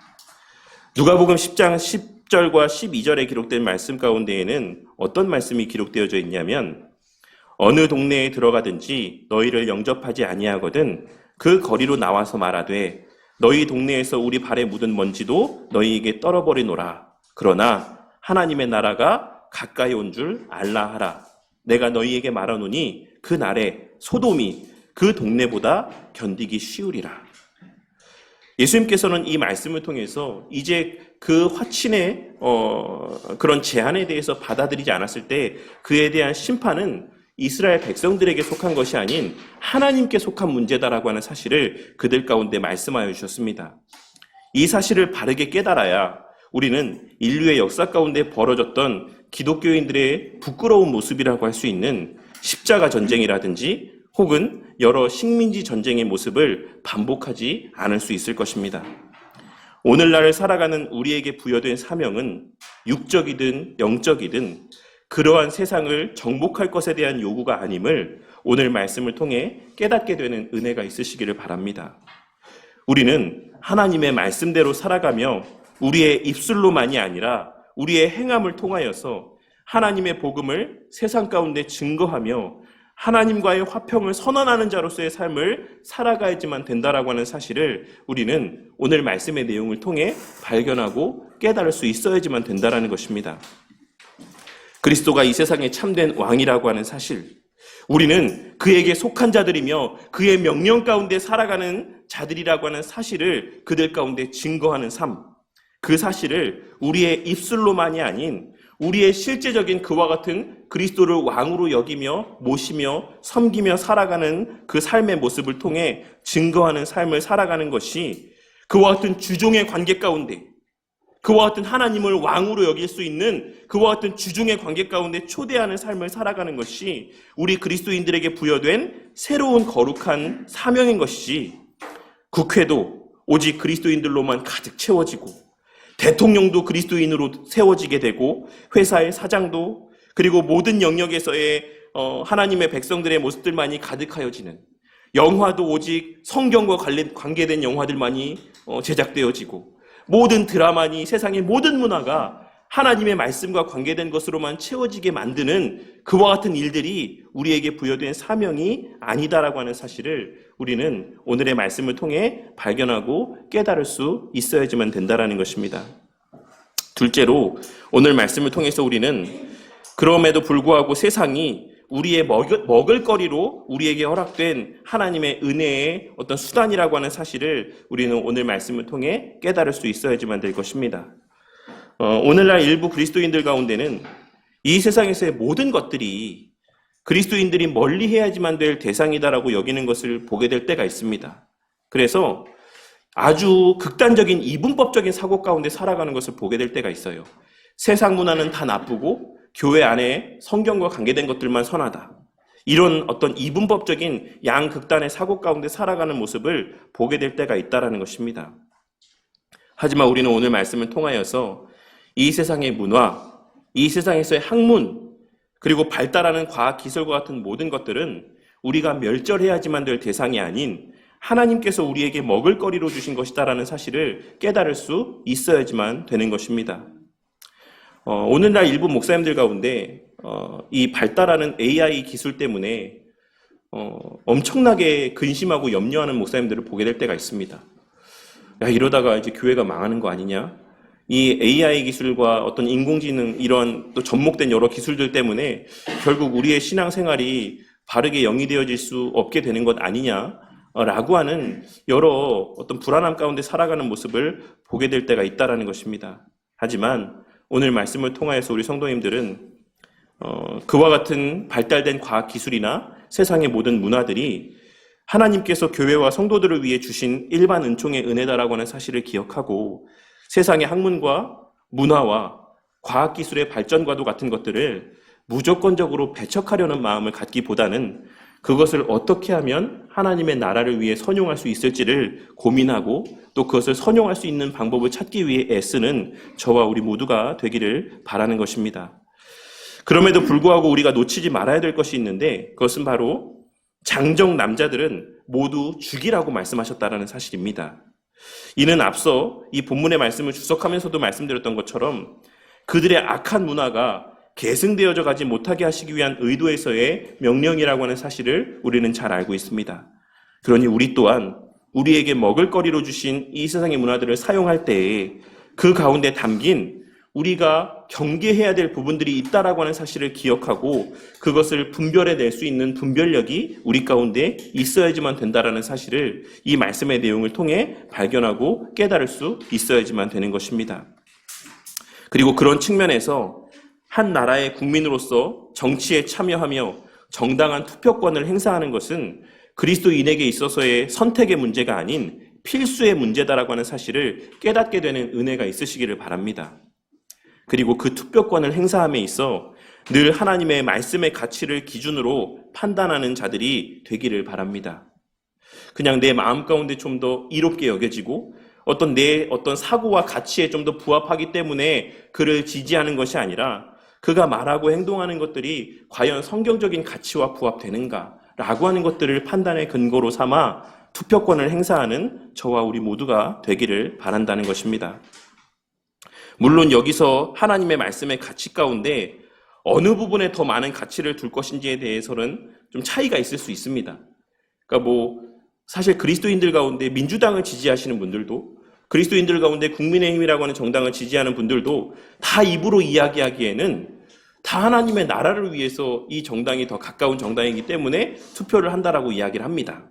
누가복음 10장 10절과 12절에 기록된 말씀 가운데에는 어떤 말씀이 기록되어져 있냐면, 어느 동네에 들어가든지 너희를 영접하지 아니하거든 그 거리로 나와서 말하되 너희 동네에서 우리 발에 묻은 먼지도 너희에게 떨어버리노라. 그러나 하나님의 나라가 가까이 온 줄 알라 하라. 내가 너희에게 말하노니 그 날에 소돔이 그 동네보다 견디기 쉬우리라. 예수님께서는 이 말씀을 통해서 이제 그 화친의 그런 제안에 대해서 받아들이지 않았을 때 그에 대한 심판은 이스라엘 백성들에게 속한 것이 아닌 하나님께 속한 문제다라고 하는 사실을 그들 가운데 말씀하여 주셨습니다. 이 사실을 바르게 깨달아야 우리는 인류의 역사 가운데 벌어졌던 기독교인들의 부끄러운 모습이라고 할 수 있는 십자가 전쟁이라든지 혹은 여러 식민지 전쟁의 모습을 반복하지 않을 수 있을 것입니다. 오늘날을 살아가는 우리에게 부여된 사명은 육적이든 영적이든 그러한 세상을 정복할 것에 대한 요구가 아님을 오늘 말씀을 통해 깨닫게 되는 은혜가 있으시기를 바랍니다. 우리는 하나님의 말씀대로 살아가며 우리의 입술로만이 아니라 우리의 행함을 통하여서 하나님의 복음을 세상 가운데 증거하며 하나님과의 화평을 선언하는 자로서의 삶을 살아가야지만 된다라고 하는 사실을 우리는 오늘 말씀의 내용을 통해 발견하고 깨달을 수 있어야지만 된다라는 것입니다. 그리스도가 이 세상의 참된 왕이라고 하는 사실, 우리는 그에게 속한 자들이며 그의 명령 가운데 살아가는 자들이라고 하는 사실을 그들 가운데 증거하는 삶, 그 사실을 우리의 입술로만이 아닌 우리의 실제적인 그와 같은 그리스도를 왕으로 여기며 모시며 섬기며 살아가는 그 삶의 모습을 통해 증거하는 삶을 살아가는 것이 그와 같은 주종의 관계 가운데, 그와 같은 하나님을 왕으로 여길 수 있는 그와 같은 주종의 관계 가운데 초대하는 삶을 살아가는 것이 우리 그리스도인들에게 부여된 새로운 거룩한 사명인 것이지, 국회도 오직 그리스도인들로만 가득 채워지고 대통령도 그리스도인으로 세워지게 되고 회사의 사장도 그리고 모든 영역에서의 하나님의 백성들의 모습들만이 가득하여지는, 영화도 오직 성경과 관계된 영화들만이 제작되어지고 모든 드라마니 세상의 모든 문화가 하나님의 말씀과 관계된 것으로만 채워지게 만드는 그와 같은 일들이 우리에게 부여된 사명이 아니다라고 하는 사실을 우리는 오늘의 말씀을 통해 발견하고 깨달을 수 있어야지만 된다라는 것입니다. 둘째로 오늘 말씀을 통해서 우리는 그럼에도 불구하고 세상이 우리의 먹을거리로 우리에게 허락된 하나님의 은혜의 어떤 수단이라고 하는 사실을 우리는 오늘 말씀을 통해 깨달을 수 있어야지만 될 것입니다. 오늘날 일부 그리스도인들 가운데는 이 세상에서의 모든 것들이 그리스도인들이 멀리해야지만 될 대상이다라고 여기는 것을 보게 될 때가 있습니다. 그래서 아주 극단적인 이분법적인 사고 가운데 살아가는 것을 보게 될 때가 있어요. 세상 문화는 다 나쁘고 교회 안에 성경과 관계된 것들만 선하다. 이런 어떤 이분법적인 양극단의 사고 가운데 살아가는 모습을 보게 될 때가 있다라는 것입니다. 하지만 우리는 오늘 말씀을 통하여서 이 세상의 문화, 이 세상에서의 학문, 그리고 발달하는 과학기술과 같은 모든 것들은 우리가 멸절해야지만 될 대상이 아닌 하나님께서 우리에게 먹을거리로 주신 것이다라는 사실을 깨달을 수 있어야지만 되는 것입니다. 오늘날 일부 목사님들 가운데 이 발달하는 AI 기술 때문에 엄청나게 근심하고 염려하는 목사님들을 보게 될 때가 있습니다. 야, 이러다가 이제 교회가 망하는 거 아니냐? 이 AI 기술과 어떤 인공지능 이런 또 접목된 여러 기술들 때문에 결국 우리의 신앙생활이 바르게 영위되어질 수 없게 되는 것 아니냐라고 하는 여러 어떤 불안함 가운데 살아가는 모습을 보게 될 때가 있다라는 것입니다. 하지만 오늘 말씀을 통하여서 우리 성도님들은 그와 같은 발달된 과학기술이나 세상의 모든 문화들이 하나님께서 교회와 성도들을 위해 주신 일반 은총의 은혜다라고 하는 사실을 기억하고 세상의 학문과 문화와 과학기술의 발전과도 같은 것들을 무조건적으로 배척하려는 마음을 갖기보다는 그것을 어떻게 하면 하나님의 나라를 위해 선용할 수 있을지를 고민하고 또 그것을 선용할 수 있는 방법을 찾기 위해 애쓰는 저와 우리 모두가 되기를 바라는 것입니다. 그럼에도 불구하고 우리가 놓치지 말아야 될 것이 있는데 그것은 바로 장정 남자들은 모두 죽이라고 말씀하셨다는 사실입니다. 이는 앞서 이 본문의 말씀을 주석하면서도 말씀드렸던 것처럼 그들의 악한 문화가 계승되어져 가지 못하게 하시기 위한 의도에서의 명령이라고 하는 사실을 우리는 잘 알고 있습니다. 그러니 우리 또한 우리에게 먹을거리로 주신 이 세상의 문화들을 사용할 때에 그 가운데 담긴 우리가 경계해야 될 부분들이 있다라고 하는 사실을 기억하고 그것을 분별해낼 수 있는 분별력이 우리 가운데 있어야지만 된다라는 사실을 이 말씀의 내용을 통해 발견하고 깨달을 수 있어야지만 되는 것입니다. 그리고 그런 측면에서 한 나라의 국민으로서 정치에 참여하며 정당한 투표권을 행사하는 것은 그리스도인에게 있어서의 선택의 문제가 아닌 필수의 문제다라고 하는 사실을 깨닫게 되는 은혜가 있으시기를 바랍니다. 그리고 그 투표권을 행사함에 있어 늘 하나님의 말씀의 가치를 기준으로 판단하는 자들이 되기를 바랍니다. 그냥 내 마음 가운데 좀 더 이롭게 여겨지고 내 어떤 사고와 가치에 좀 더 부합하기 때문에 그를 지지하는 것이 아니라 그가 말하고 행동하는 것들이 과연 성경적인 가치와 부합되는가라고 하는 것들을 판단의 근거로 삼아 투표권을 행사하는 저와 우리 모두가 되기를 바란다는 것입니다. 물론 여기서 하나님의 말씀의 가치 가운데 어느 부분에 더 많은 가치를 둘 것인지에 대해서는 좀 차이가 있을 수 있습니다. 그러니까 사실 그리스도인들 가운데 민주당을 지지하시는 분들도 그리스도인들 가운데 국민의힘이라고 하는 정당을 지지하는 분들도 다 입으로 이야기하기에는 다 하나님의 나라를 위해서 이 정당이 더 가까운 정당이기 때문에 투표를 한다라고 이야기를 합니다.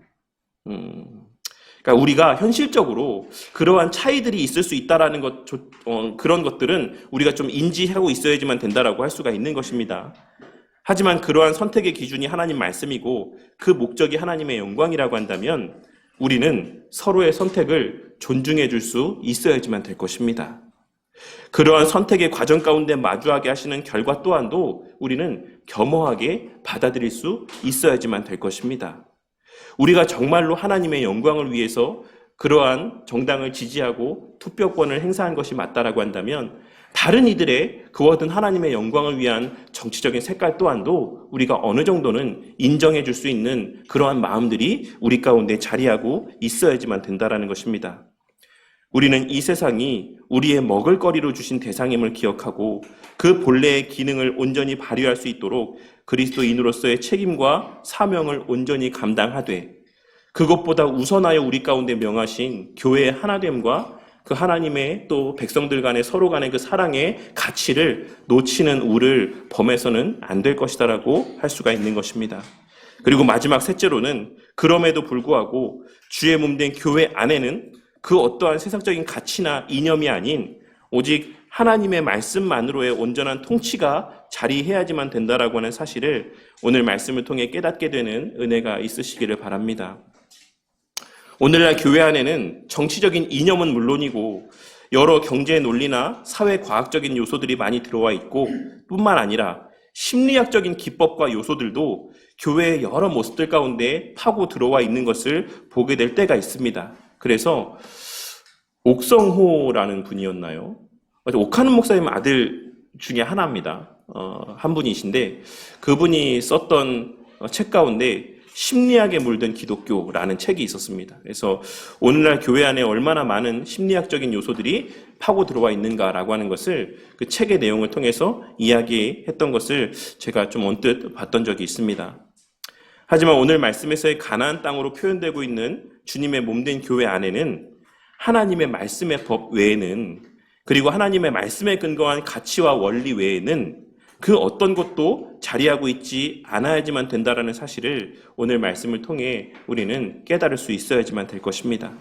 그러니까 우리가 현실적으로 그러한 차이들이 있을 수 있다라는 그런 것들은 우리가 좀 인지하고 있어야지만 된다라고 할 수가 있는 것입니다. 하지만 그러한 선택의 기준이 하나님 말씀이고 그 목적이 하나님의 영광이라고 한다면 우리는 서로의 선택을 존중해 줄 수 있어야지만 될 것입니다. 그러한 선택의 과정 가운데 마주하게 하시는 결과 또한도 우리는 겸허하게 받아들일 수 있어야지만 될 것입니다. 우리가 정말로 하나님의 영광을 위해서 그러한 정당을 지지하고 투표권을 행사한 것이 맞다라고 한다면 다른 이들의 그와 같은 하나님의 영광을 위한 정치적인 색깔 또한도 우리가 어느 정도는 인정해 줄 수 있는 그러한 마음들이 우리 가운데 자리하고 있어야지만 된다라는 것입니다. 우리는 이 세상이 우리의 먹을거리로 주신 대상임을 기억하고 그 본래의 기능을 온전히 발휘할 수 있도록 그리스도인으로서의 책임과 사명을 온전히 감당하되 그것보다 우선하여 우리 가운데 명하신 교회의 하나됨과 그 하나님의 또 백성들 간의 서로 간의 그 사랑의 가치를 놓치는 우를 범해서는 안 될 것이다라고 할 수가 있는 것입니다. 그리고 마지막 셋째로는 그럼에도 불구하고 주의 몸된 교회 안에는 그 어떠한 세상적인 가치나 이념이 아닌 오직 하나님의 말씀만으로의 온전한 통치가 자리해야지만 된다라고 하는 사실을 오늘 말씀을 통해 깨닫게 되는 은혜가 있으시기를 바랍니다. 오늘날 교회 안에는 정치적인 이념은 물론이고 여러 경제 논리나 사회 과학적인 요소들이 많이 들어와 있고 뿐만 아니라 심리학적인 기법과 요소들도 교회의 여러 모습들 가운데 파고 들어와 있는 것을 보게 될 때가 있습니다. 그래서 옥성호라는 분이었나요? 옥하는 목사님 아들 중에 하나입니다. 한 분이신데 그분이 썼던 책 가운데 심리학에 물든 기독교라는 책이 있었습니다. 그래서 오늘날 교회 안에 얼마나 많은 심리학적인 요소들이 파고 들어와 있는가라고 하는 것을 그 책의 내용을 통해서 이야기했던 것을 제가 좀 언뜻 봤던 적이 있습니다. 하지만 오늘 말씀에서의 가나안 땅으로 표현되고 있는 주님의 몸된 교회 안에는 하나님의 말씀의 법 외에는 그리고 하나님의 말씀에 근거한 가치와 원리 외에는 그 어떤 것도 자리하고 있지 않아야지만 된다라는 사실을 오늘 말씀을 통해 우리는 깨달을 수 있어야지만 될 것입니다.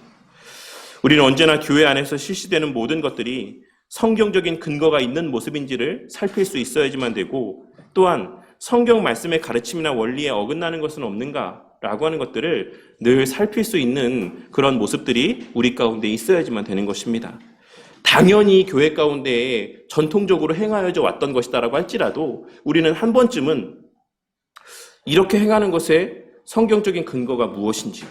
우리는 언제나 교회 안에서 실시되는 모든 것들이 성경적인 근거가 있는 모습인지를 살필 수 있어야지만 되고 또한 성경 말씀의 가르침이나 원리에 어긋나는 것은 없는가라고 하는 것들을 늘 살필 수 있는 그런 모습들이 우리 가운데 있어야지만 되는 것입니다. 당연히 교회 가운데 전통적으로 행하여져 왔던 것이다라고 할지라도 우리는 한 번쯤은 이렇게 행하는 것에 성경적인 근거가 무엇인지,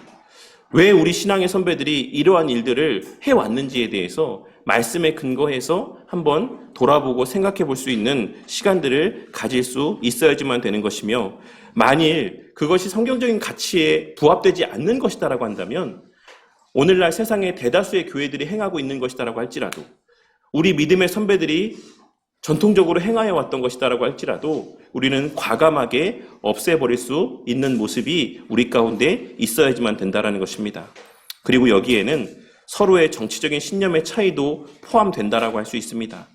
왜 우리 신앙의 선배들이 이러한 일들을 해왔는지에 대해서 말씀에 근거해서 한번 돌아보고 생각해 볼 수 있는 시간들을 가질 수 있어야지만 되는 것이며, 만일 그것이 성경적인 가치에 부합되지 않는 것이다라고 한다면 오늘날 세상의 대다수의 교회들이 행하고 있는 것이다라고 할지라도 우리 믿음의 선배들이 전통적으로 행하여 왔던 것이다라고 할지라도 우리는 과감하게 없애버릴 수 있는 모습이 우리 가운데 있어야지만 된다라는 것입니다. 그리고 여기에는 서로의 정치적인 신념의 차이도 포함된다라고 할 수 있습니다.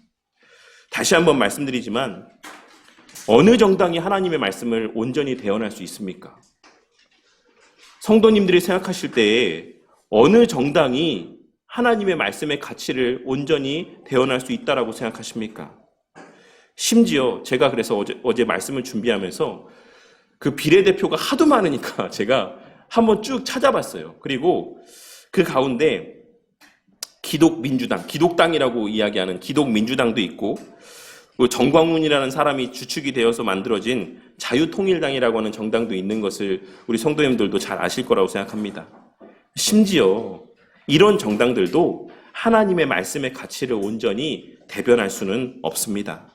다시 한번 말씀드리지만 어느 정당이 하나님의 말씀을 온전히 대언할 수 있습니까? 성도님들이 생각하실 때에 어느 정당이 하나님의 말씀의 가치를 온전히 대언할 수 있다라고 생각하십니까? 심지어 제가 그래서 어제 말씀을 준비하면서 그 비례대표가 하도 많으니까 제가 한번 쭉 찾아봤어요. 그리고 그 가운데 기독민주당, 기독당이라고 이야기하는 기독민주당도 있고 정광훈이라는 사람이 주축이 되어서 만들어진 자유통일당이라고 하는 정당도 있는 것을 우리 성도님들도 잘 아실 거라고 생각합니다. 심지어 이런 정당들도 하나님의 말씀의 가치를 온전히 대변할 수는 없습니다.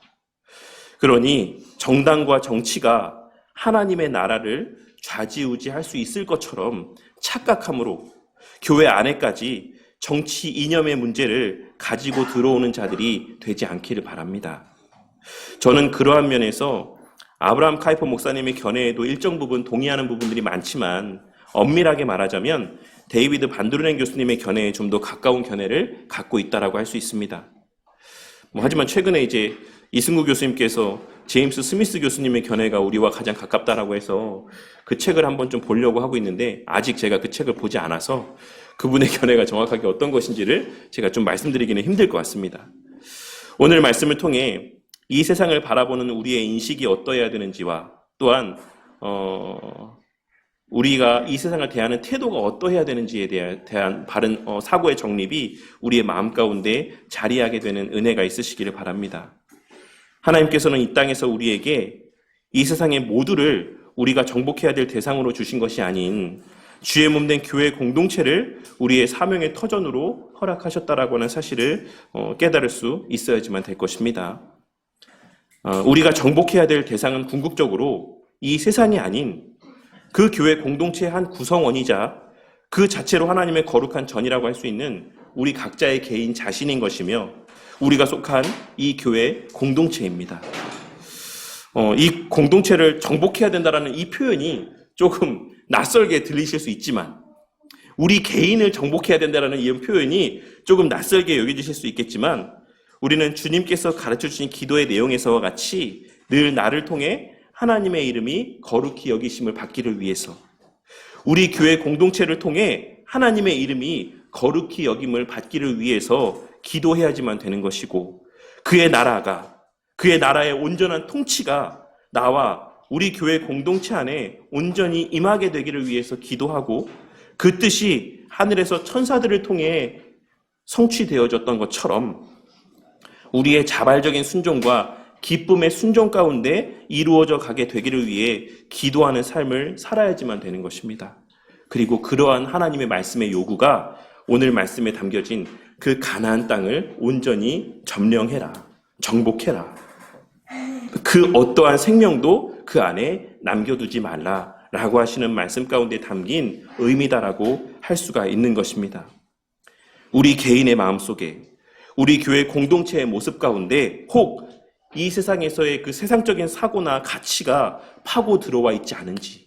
그러니 정당과 정치가 하나님의 나라를 좌지우지할 수 있을 것처럼 착각함으로 교회 안에까지 정치 이념의 문제를 가지고 들어오는 자들이 되지 않기를 바랍니다. 저는 그러한 면에서 아브라함 카이퍼 목사님의 견해에도 일정 부분 동의하는 부분들이 많지만 엄밀하게 말하자면 데이비드 반두르넨 교수님의 견해에 좀 더 가까운 견해를 갖고 있다라고 할 수 있습니다. 하지만 최근에 이제 이승구 교수님께서 제임스 스미스 교수님의 견해가 우리와 가장 가깝다라고 해서 그 책을 한번 좀 보려고 하고 있는데 아직 제가 그 책을 보지 않아서 그분의 견해가 정확하게 어떤 것인지를 제가 좀 말씀드리기는 힘들 것 같습니다. 오늘 말씀을 통해 이 세상을 바라보는 우리의 인식이 어떠해야 되는지와 또한 우리가 이 세상을 대하는 태도가 어떠해야 되는지에 대한 바른 사고의 정립이 우리의 마음 가운데 자리하게 되는 은혜가 있으시기를 바랍니다. 하나님께서는 이 땅에서 우리에게 이 세상의 모두를 우리가 정복해야 될 대상으로 주신 것이 아닌 주의 몸된 교회 공동체를 우리의 사명의 터전으로 허락하셨다라고 하는 사실을 깨달을 수 있어야지만 될 것입니다. 우리가 정복해야 될 대상은 궁극적으로 이 세상이 아닌 그 교회 공동체의 한 구성원이자 그 자체로 하나님의 거룩한 전이라고 할 수 있는 우리 각자의 개인 자신인 것이며 우리가 속한 이 교회 공동체입니다. 이 공동체를 정복해야 된다라는 이 표현이 조금 낯설게 들리실 수 있지만 우리 개인을 정복해야 된다라는 이 표현이 조금 낯설게 여겨지실 수 있겠지만 우리는 주님께서 가르쳐주신 기도의 내용에서와 같이 늘 나를 통해 하나님의 이름이 거룩히 여기심을 받기를 위해서 우리 교회 공동체를 통해 하나님의 이름이 거룩히 여김을 받기를 위해서 기도해야지만 되는 것이고 그의 나라의 온전한 통치가 나와 우리 교회 공동체 안에 온전히 임하게 되기를 위해서 기도하고 그 뜻이 하늘에서 천사들을 통해 성취되어졌던 것처럼 우리의 자발적인 순종과 기쁨의 순종 가운데 이루어져 가게 되기를 위해 기도하는 삶을 살아야지만 되는 것입니다. 그리고 그러한 하나님의 말씀의 요구가 오늘 말씀에 담겨진 그 가나안 땅을 온전히 점령해라, 정복해라. 그 어떠한 생명도 그 안에 남겨두지 말라라고 하시는 말씀 가운데 담긴 의미다라고 할 수가 있는 것입니다. 우리 개인의 마음속에 우리 교회 공동체의 모습 가운데 혹 이 세상에서의 그 세상적인 사고나 가치가 파고 들어와 있지 않은지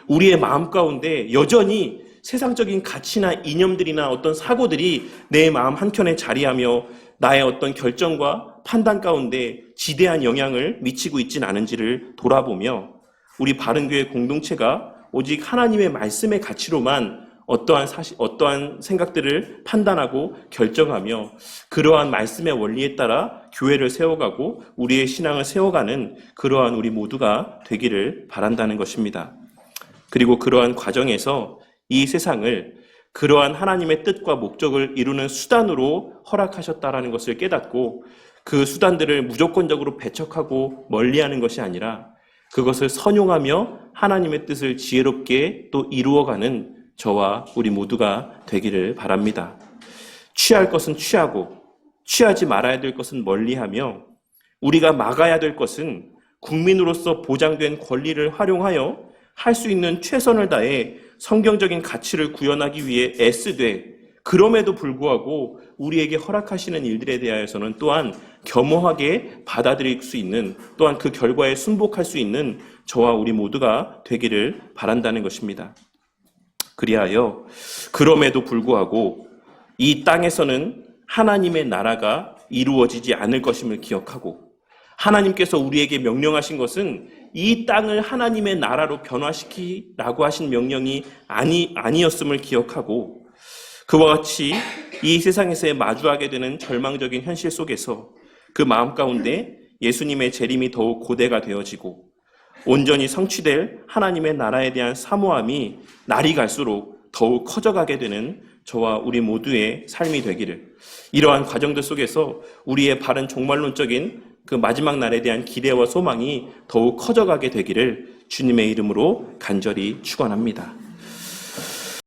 우리의 마음 가운데 여전히 세상적인 가치나 이념들이나 어떤 사고들이 내 마음 한켠에 자리하며 나의 어떤 결정과 판단 가운데 지대한 영향을 미치고 있지는 않은지를 돌아보며 우리 바른교회 공동체가 오직 하나님의 말씀의 가치로만 어떠한 생각들을 판단하고 결정하며 그러한 말씀의 원리에 따라 교회를 세워가고 우리의 신앙을 세워가는 그러한 우리 모두가 되기를 바란다는 것입니다. 그리고 그러한 과정에서 이 세상을 그러한 하나님의 뜻과 목적을 이루는 수단으로 허락하셨다라는 것을 깨닫고 그 수단들을 무조건적으로 배척하고 멀리하는 것이 아니라 그것을 선용하며 하나님의 뜻을 지혜롭게 또 이루어가는 저와 우리 모두가 되기를 바랍니다. 취할 것은 취하고 취하지 말아야 될 것은 멀리하며 우리가 막아야 될 것은 국민으로서 보장된 권리를 활용하여 할 수 있는 최선을 다해 성경적인 가치를 구현하기 위해 애쓰되 그럼에도 불구하고 우리에게 허락하시는 일들에 대하여서는 또한 겸허하게 받아들일 수 있는 또한 그 결과에 순복할 수 있는 저와 우리 모두가 되기를 바란다는 것입니다. 그리하여 그럼에도 불구하고 이 땅에서는 하나님의 나라가 이루어지지 않을 것임을 기억하고 하나님께서 우리에게 명령하신 것은 이 땅을 하나님의 나라로 변화시키라고 하신 명령이 아니었음을 기억하고 그와 같이 이 세상에서 마주하게 되는 절망적인 현실 속에서 그 마음 가운데 예수님의 재림이 더욱 고대가 되어지고 온전히 성취될 하나님의 나라에 대한 사모함이 날이 갈수록 더욱 커져가게 되는 저와 우리 모두의 삶이 되기를 이러한 과정들 속에서 우리의 바른 종말론적인 그 마지막 날에 대한 기대와 소망이 더욱 커져가게 되기를 주님의 이름으로 간절히 축원합니다.